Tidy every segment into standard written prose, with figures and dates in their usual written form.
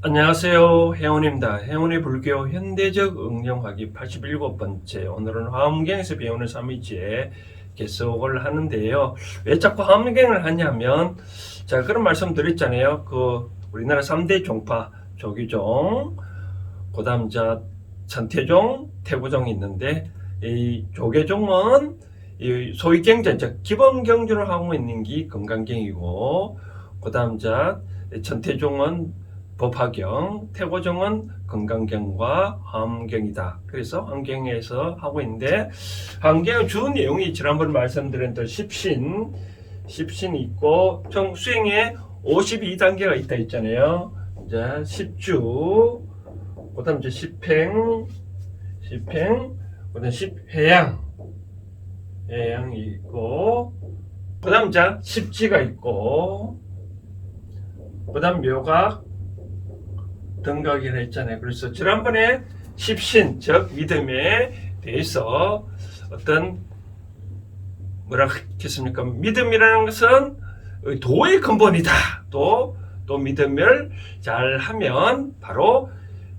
안녕하세요. 혜원입니다. 혜원의 불교 현대적 응용하기 87번째. 오늘은 화엄경에서 배우는 삼위지에 계속을 하는데요. 왜 자꾸 화엄경을 하냐면, 자, 그런 말씀 드렸잖아요. 우리나라 3대 종파, 조기종, 그 다음, 천태종, 태고종이 있는데, 이 조계종은 소위 경전, 즉, 기본 경전을 하고 있는 게 건강경이고, 그 다음, 천태종은 법화경, 태고종은 건강경과 화엄경이다. 그래서 화엄경에서 하고 있는데, 화엄경의 주 내용이 지난번 말씀드린 또 십신이 있고, 총 수행에 52단계가 있다 했잖아요. 이제 10주, 그 다음 이제 10행, 그 다음 10회양이 있고, 그 다음 이제 10지가 있고, 그 다음 묘각, 등각이라 했잖아요. 그래서 지난번에 십신, 즉 믿음에 대해서 어떤 뭐라 했습니까? 믿음이라는 것은 도의 근본이다. 또 믿음을 잘 하면 바로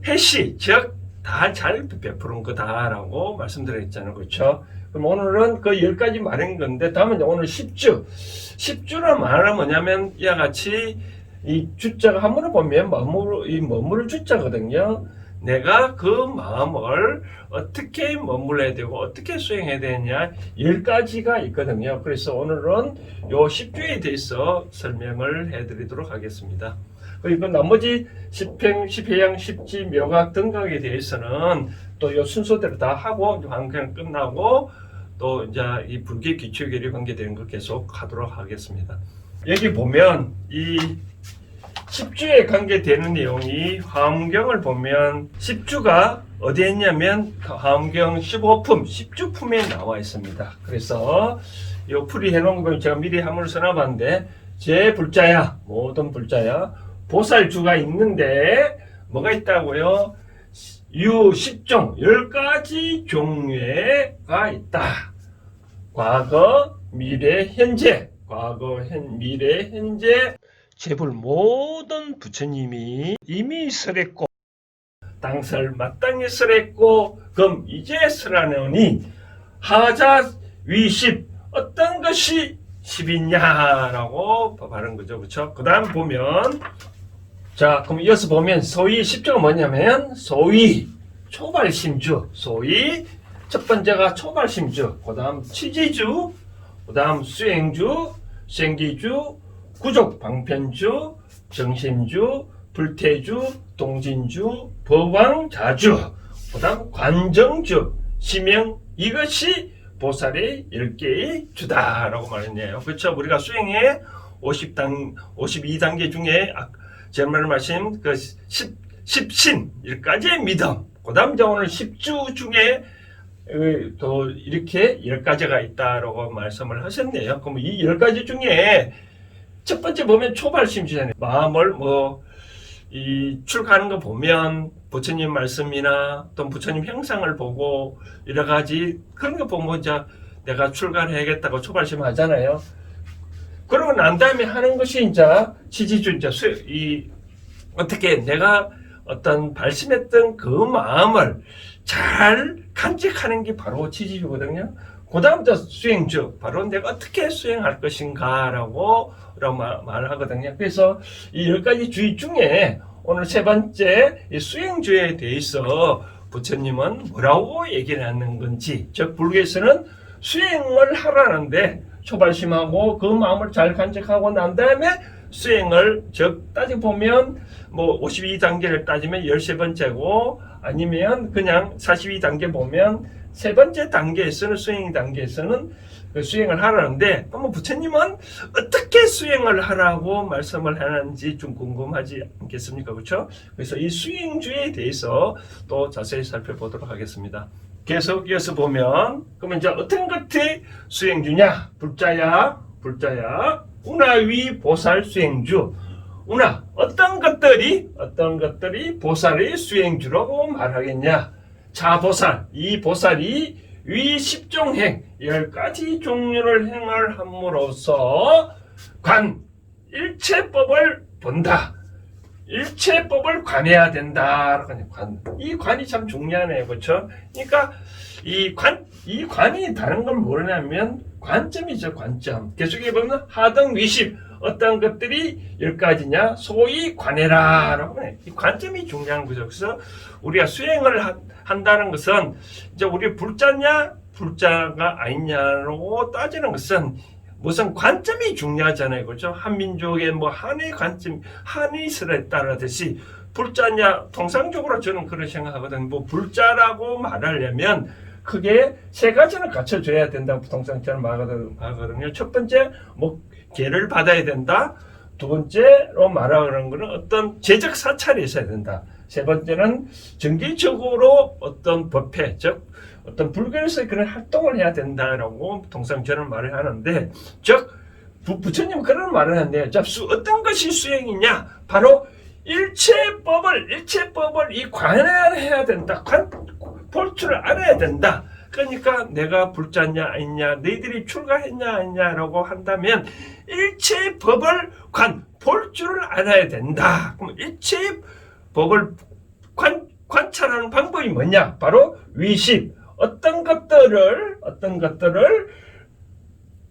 해시, 즉 다 잘 베푸는 거다라고 말씀드렸잖아요. 그렇죠? 그럼 오늘은 그 10가지 말한 건데, 다음은 오늘 10주. 10주란 말은 뭐냐면 이와 같이 이 주자가 한문을 보면 머무를 주자거든요. 내가 그 마음을 어떻게 머물러야 되고 어떻게 수행해야 되느냐 10가지가 있거든요. 그래서 오늘은 요 10주에 대해서 설명을 해드리도록 하겠습니다. 그리고 나머지 10행, 10회양, 10지, 묘각, 등각에 대해서는 또 요 순서대로 다 하고 방송 끝나고 또 이제 이 불교 기초결이 관계되는 걸 계속 하도록 하겠습니다. 여기 보면 이 10주에 관계되는 내용이 화엄경을 보면 10주가 어디에 있냐면 화엄경 15품, 10주품에 나와 있습니다. 그래서 이 풀이 해놓은 거 제가 미리 한문을 써놔봤는데 제 불자야, 모든 불자야, 보살주가 있는데 뭐가 있다고요? 유 10종, 10가지 종류가 있다. 과거, 미래, 현재, 미래, 현재, 재불 모든 부처님이 이미 설했고 당설 마땅히 설했고 그럼 이제 설하노니 하자 위십 어떤 것이 십이냐라고 말하는 거죠. 그렇죠? 그 다음 보면 자 그럼 이어서 보면 소위 10조가 뭐냐면 소위 초발심주 소위 첫 번째가 초발심주 그 다음 취지주 그 다음 수행주 생기주 구족 방편주, 정심주, 불태주, 동진주, 법왕자주, 그 다음 관정주, 시명 이것이 보살의 10개의 주다라고 말했네요. 그렇죠? 우리가 수행의 52단계 중에 지난번에 말씀 그 10신 10가지의 믿음 그 다음 오늘 10주 중에 또 이렇게 10가지가 있다라고 말씀을 하셨네요. 그럼 이 10가지 중에 첫 번째 보면 초발심주잖아요. 마음을 출가하는 거 보면 부처님 말씀이나 또 부처님 형상을 보고 여러 가지 그런 거 보면 이제 내가 출가를 해야겠다고 초발심 하잖아요. 그러고 난 다음에 하는 것이 이제 취지주 어떻게 내가 어떤 발심했던 그 마음을 잘 간직하는 게 바로 취지주거든요. 그 다음 수행주 바로 내가 어떻게 수행할 것인가라고 말을 하거든요. 그래서 이 10가지 주의 중에 오늘 세 번째 이 수행주에 대해서 부처님은 뭐라고 얘기를 하는 건지 즉 불교에서는 수행을 하라는데 초발심하고 그 마음을 잘 간직하고 난 다음에 수행을 즉 따지고 보면 52단계를 따지면 13번째고 아니면 그냥 42단계 보면 세 번째 단계에서는 수행 단계에서는 수행을 하라는데 부처님은 어떻게 수행을 하라고 말씀을 하는지 좀 궁금하지 않겠습니까? 그렇죠? 그래서 이 수행주에 대해서 또 자세히 살펴보도록 하겠습니다. 계속 이어서 보면 그러면 이제 어떤 것이 수행주냐? 불자야 운하위 보살 수행주 운하 어떤 것들이 보살의 수행주라고 말하겠냐? 자보살 이 보살이 위 10종행 10가지 종류를 행을 함으로써 관 일체법을 본다. 일체법을 관해야 된다. 이 관이 참 중요하네요. 그렇죠? 그러니까 이 관이 다른 건 뭐냐면 관점이죠. 관점. 계속해 보면 하등 위십 어떤 것들이 10가지냐 소위 관해라 라고 해. 이 관점이 중요한 거죠. 그래서 우리가 수행을 한다는 것은 이제 우리 불자냐 불자가 아니냐로 따지는 것은 무슨 관점이 중요하잖아요. 그렇죠? 한민족의 뭐 한의 관점, 한의설에 따르듯이 불자냐, 통상적으로 저는 그렇게 생각하거든요. 뭐 불자라고 말하려면 크게 세 가지는 갖춰줘야 된다고 통상적으로 말하거든요. 첫 번째, 뭐 계를 받아야 된다. 두 번째로 말하는 것은 어떤 재적 사찰이 있어야 된다. 세 번째는 정기적으로 어떤 법회, 즉 어떤 불교에서 그런 활동을 해야 된다라고 통상 저는 말을 하는데, 즉 부처님은 그런 말을 하는데, 어떤 것이 수행이냐? 바로 일체법을 이 관해야 된다. 볼 줄 알아야 된다. 그러니까 내가 불자냐 아니냐, 너희들이 출가했냐 아니냐라고 한다면 일체법을 볼 줄 알아야 된다. 그럼 일체법을 관찰하는 방법이 뭐냐? 바로 위십. 어떤 것들을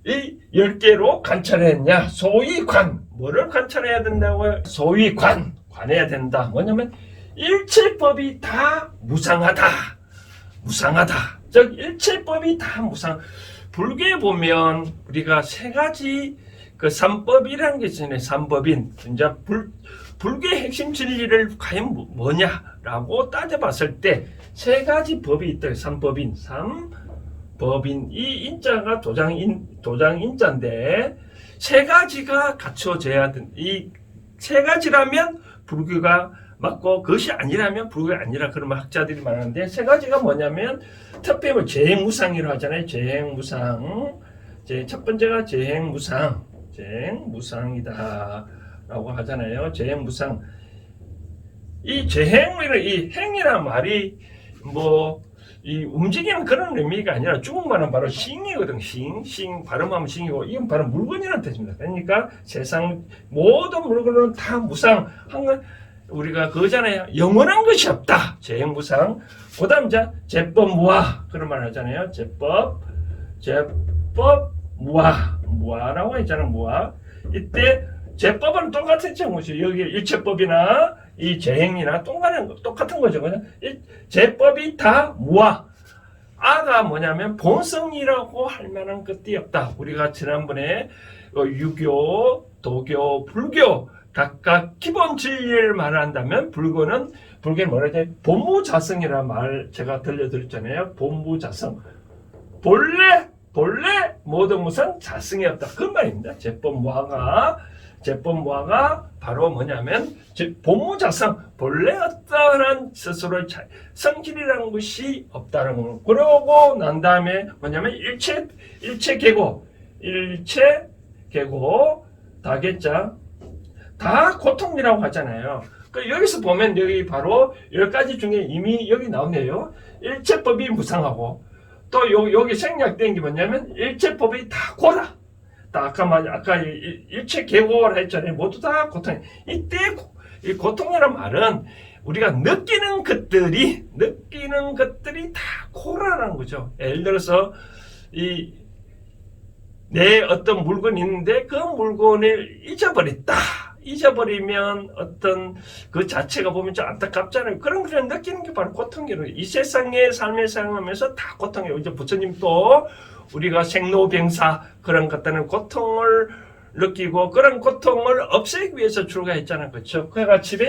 이 10개로 관찰했냐? 소위 관. 뭐를 관찰해야 된다고요? 소위 관해야 된다. 뭐냐면 일체법이 다 무상하다. 즉 일체법이 다 무상. 불교에 보면 우리가 세 가지 그 삼법이라는 게 있잖아요. 삼법인. 이제 불교의 핵심 진리를 과연 뭐냐라고 따져봤을 때 세 가지 법이 있다. 삼법인. 이 인자가 도장 인자인데 세 가지가 갖춰져야 된다. 이 세 가지라면 불교가 맞고 그것이 아니라면 불교가 아니라 그런 학자들이 많은데, 세 가지가 뭐냐면 특별히 재행무상이라고 하잖아요. 재행무상. 첫 번째가 재행무상이다 라고 하잖아요. 재행무상. 이 행이란 말이 이 움직이는 그런 의미가 아니라 중국말은 바로 싱이거든. 싱 발음하면 싱이고, 이건 바로 물건이라는 뜻입니다. 그러니까 세상 모든 물건은 다 무상. 우리가 그거잖아요. 영원한 것이 없다. 재행무상. 그 다음 제법무아. 그런 말 하잖아요. 무아라고 했잖아요. 무아. 이때 제법은 똑같은 것이죠. 여기 일체법이나 이 재행이나 똑같은 거죠. 그냥 제법이 다 무아. 아가 뭐냐면 본성이라고 할 만한 것이 없다. 우리가 지난번에 유교, 도교, 불교 각각 기본 진리를 말한다면 불교는 뭐라 하지? 본무자성이라는 말 제가 들려드렸잖아요. 본무자성. 본래 모든 것은 자성이 없다. 그 말입니다. 제법무아가 바로 뭐냐면 본무자성, 본래 어떠한 스스로의 성질이라는 것이 없다는 거예요. 그러고 난 다음에 뭐냐면 일체계고 다겠자 다 고통이라고 하잖아요. 여기서 보면 여기 바로 10가지 중에 이미 여기 나오네요. 일체법이 무상하고, 또 여기 생략된 게 뭐냐면 일체법이 다 고라. 아까 일체 계고라 했잖아요. 모두 다 고통. 이때 이 고통이라는 말은 우리가 느끼는 것들이 다 고라라는 거죠. 예를 들어서 내 어떤 물건이 있는데 그 물건을 잊어버리면 어떤 그 자체가 보면 좀 안타깝잖아요. 그런 걸 느끼는 게 바로 고통이에요. 이 세상의 삶을 살아가면서 다 고통이에요. 이제 부처님도 우리가 생로병사 그런 것들은 고통을 느끼고 그런 고통을 없애기 위해서 출가했잖아요. 그렇죠? 그래가지고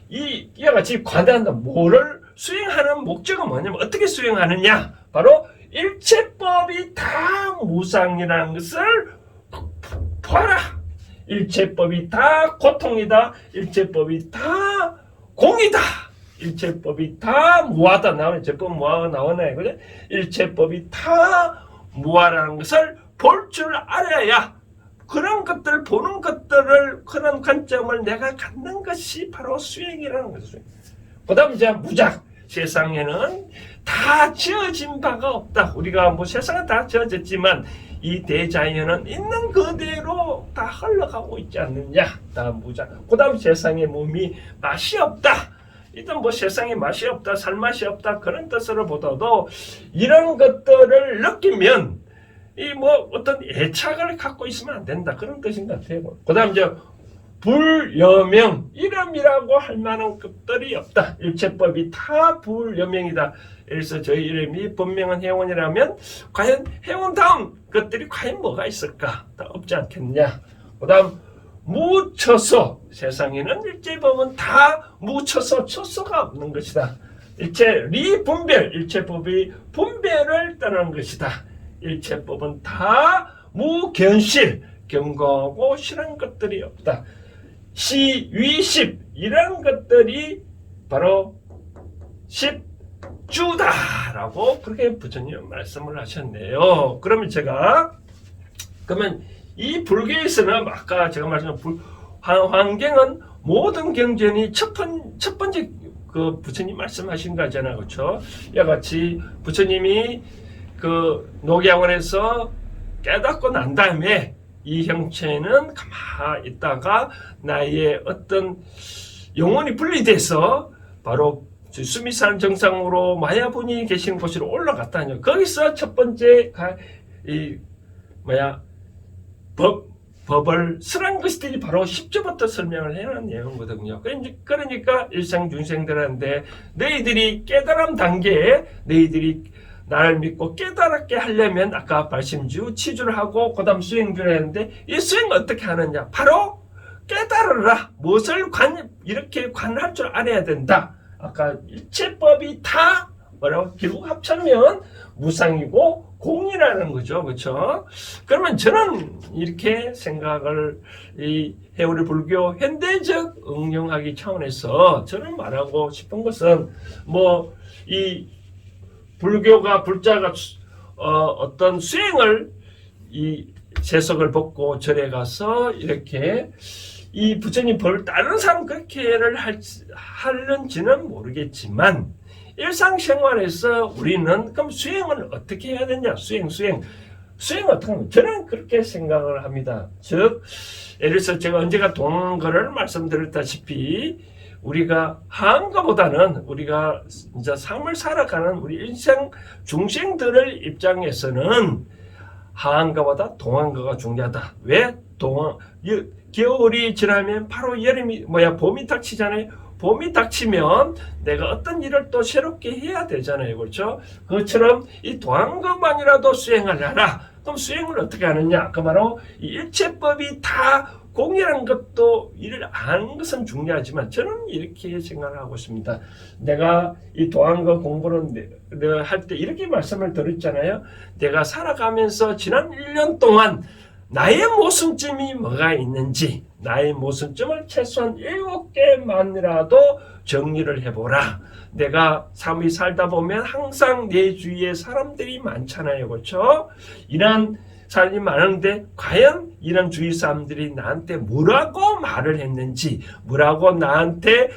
이와 같이 관대한다. 뭐를 수행하는 목적은 뭐냐면 어떻게 수행하느냐? 바로 일체법이 다 무상이라는 것을 봐라. 일체법이 다 고통이다. 일체법이 다 공이다. 일체법이 다 무하다. 나오네. 제법 무하가 나오네. 그래? 일체법이 다 무하라는 것을 볼 줄 알아야 그런 것들 보는 것들을 그런 관점을 내가 갖는 것이 바로 수행이라는 것이죠. 그 다음 이제 무작. 세상에는 다 지어진 바가 없다. 우리가 세상은 다 지어졌지만 이 대자연은 있는 그대로 다 흘러가고 있지 않느냐. 다음 보자. 그 다음 세상의 몸이 맛이 없다. 일단 뭐 세상에 맛이 없다, 살맛이 없다 그런 뜻으로 보다도 이런 것들을 느끼면 이 뭐 어떤 애착을 갖고 있으면 안 된다 그런 뜻인 것 같아요. 그 다음 이제 불여명, 이름이라고 할 만한 것들이 없다. 일체법이 다 불여명이다. 그래서 저희 이름이 본명은 해원이라면 과연 해원다운 것들이 과연 뭐가 있을까? 다 없지 않겠냐. 그 다음 무처소, 세상에는 일체법은 다 무처소, 처소가 없는 것이다. 일체 리분별, 일체법이 분별을 떠나는 것이다. 일체법은 다 무견실, 견고하고 실한 것들이 없다. 시위십, 이런 것들이 바로 십주다라고 그렇게 부처님 말씀을 하셨네요. 그러면 이 불교에서는 아까 제가 말씀드린 환경은 모든 경전이 첫 번째 그 부처님 말씀하신 거잖아요, 그렇죠? 이와 같이 부처님이 그 녹약원에서 깨닫고 난 다음에 이 형체는 가만히 있다가 나의 어떤 영혼이 분리돼서 바로 수미산 정상으로 마야분이 계신 곳으로 올라갔다뇨. 거기서 첫 번째 법을 설한 것들이 바로 10조부터 설명을 해놓은 내용이거든요. 그러니까 일상 중생들한테 너희들이 깨달음 단계에 너희들이 나를 믿고 깨달았게 하려면 아까 발심주, 치주를 하고 그 다음 수행주를 했는데 이 수행을 어떻게 하느냐? 바로 깨달으라. 무엇을 이렇게 관할 줄 알아야 된다. 아까 일체법이 다 뭐라고 결국 합치면 무상이고 공이라는 거죠. 그렇죠? 그러면 저는 이렇게 생각을 이 해오리 불교 현대적 응용하기 차원에서 저는 말하고 싶은 것은 뭐 이 불교가 불자가 어떤 수행을 이 세속을 벗고 절에 가서 이렇게 이 부처님 법을 따르는 사람 그렇게를 하는지는 모르겠지만 일상생활에서 우리는 그럼 수행을 어떻게 해야 되냐? 수행 어떻게 하면 저는 그렇게 생각을 합니다. 즉 예를 들어서 제가 언제가 동거를 말씀드렸다시피 우리가 하한가보다는 우리가 이제 삶을 살아가는 우리 일생 중생들의 입장에서는 하한가보다 동한가가 중요하다. 왜? 겨울이 지나면 바로 여름이 봄이 닥치잖아요. 봄이 닥치면 내가 어떤 일을 또 새롭게 해야 되잖아요. 그렇죠? 그것처럼 이 동한것만이라도 수행을 하라. 그럼 수행을 어떻게 하느냐? 그 바로 이 일체법이 다 공이라는 것도 이를 아는 것은 중요하지만 저는 이렇게 생각하고 있습니다. 내가 이 도안과 공부를 할 때 이렇게 말씀을 드렸잖아요. 내가 살아가면서 지난 1년 동안 나의 모순점이 뭐가 있는지 나의 모순점을 최소한 7개만이라도 정리를 해보라. 내가 삶이 살다 보면 항상 내 주위에 사람들이 많잖아요. 그렇죠? 이런 사람이 많은데 과연 이런 주위 사람들이 나한테 뭐라고 말을 했는지 뭐라고 나한테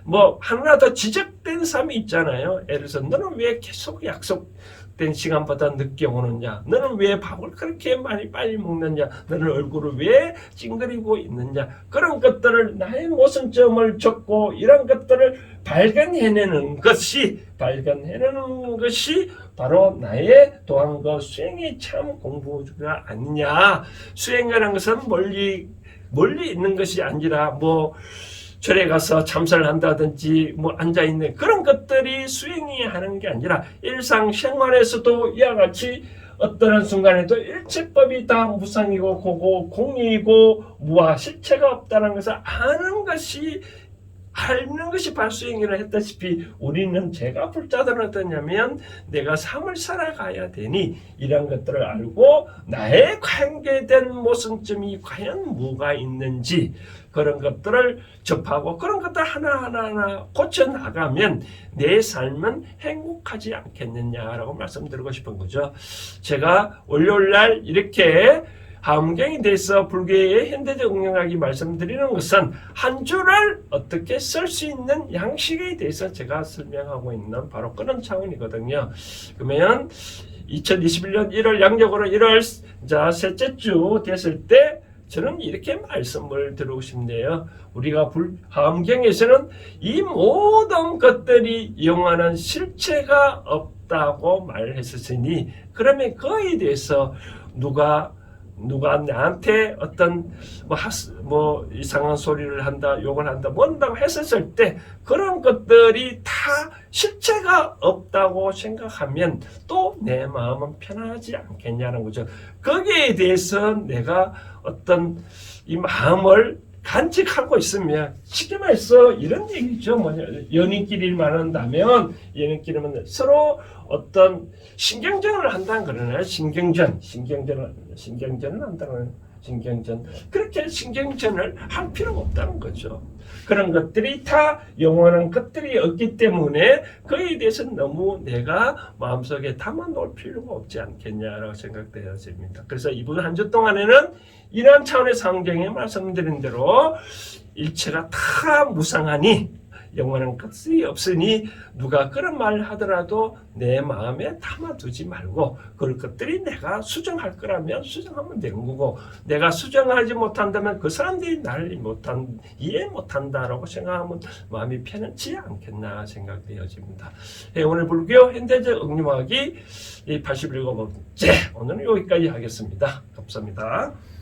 뭐 하나라도 지적된 사람이 있잖아요. 예를 들어서 너는 왜 계속 약속된 시간보다 늦게 오느냐? 너는 왜 밥을 그렇게 많이 빨리 먹느냐? 너는 얼굴을 왜 찡그리고 있느냐? 그런 것들을 나의 모순점을 적고 이런 것들을 발견해내는 것이 바로 나의 도안과 수행의 참 공부가 아니냐. 수행이라는 것은 멀리 있는 것이 아니라 뭐 절에 가서 참선을 한다든지 뭐 앉아있는 그런 것들이 수행이 하는 게 아니라 일상생활에서도 이와 같이 어떠한 순간에도 일체법이 다 무상이고 고고 공이고 무아 실체가 없다는 것을 아는 것이 발수행이라 했다시피 우리는 제가 불자들은 어떠냐면 내가 삶을 살아가야 되니 이런 것들을 알고 나의 관계된 모순점이 과연 뭐가 있는지 그런 것들을 접하고 그런 것들 하나하나 고쳐나가면 내 삶은 행복하지 않겠느냐라고 말씀드리고 싶은 거죠. 제가 월요일날 이렇게 하엄경에 대해서 불교의 현대적 응용하기 말씀드리는 것은 한 줄을 어떻게 쓸 수 있는 양식에 대해서 제가 설명하고 있는 바로 그런 차원이거든요. 그러면 2021년 1월 양력으로 1월 자 셋째 주 됐을 때 저는 이렇게 말씀을 드리고 싶네요. 우리가 화엄경에서는 이 모든 것들이 영원한 실체가 없다고 말했으니 그러면 그에 대해서 누가 나한테 어떤 뭐 이상한 소리를 한다, 욕을 한다, 뭔다고 했었을 때 그런 것들이 다 실체가 없다고 생각하면 또 내 마음은 편하지 않겠냐는 거죠. 거기에 대해서 내가 어떤 이 마음을 간직하고 있으면 쉽게 말해서 이런 얘기죠. 연인끼리 만난다면 연인끼리는 서로 어떤 신경전을 한다는 거잖아요. 신경전을 한다는 신경전. 그렇게 신경전을 할 필요가 없다는 거죠. 그런 것들이 다 영원한 것들이 없기 때문에 그에 대해서 너무 내가 마음속에 담아놓을 필요가 없지 않겠냐라고 생각되어집니다. 그래서 이번 한 주 동안에는 이러한 차원의 성경에 말씀드린 대로 일체가 다 무상하니 영원한 것이 없으니 누가 그런 말을 하더라도 내 마음에 담아두지 말고 그럴 것들이 내가 수정할 거라면 수정하면 되는 거고 내가 수정하지 못한다면 그 사람들이 나를 이해 못한다라고 생각하면 마음이 편하지 않겠나 생각되어집니다. 오늘 불교 현대적 응용하기 87번째 오늘은 여기까지 하겠습니다. 감사합니다.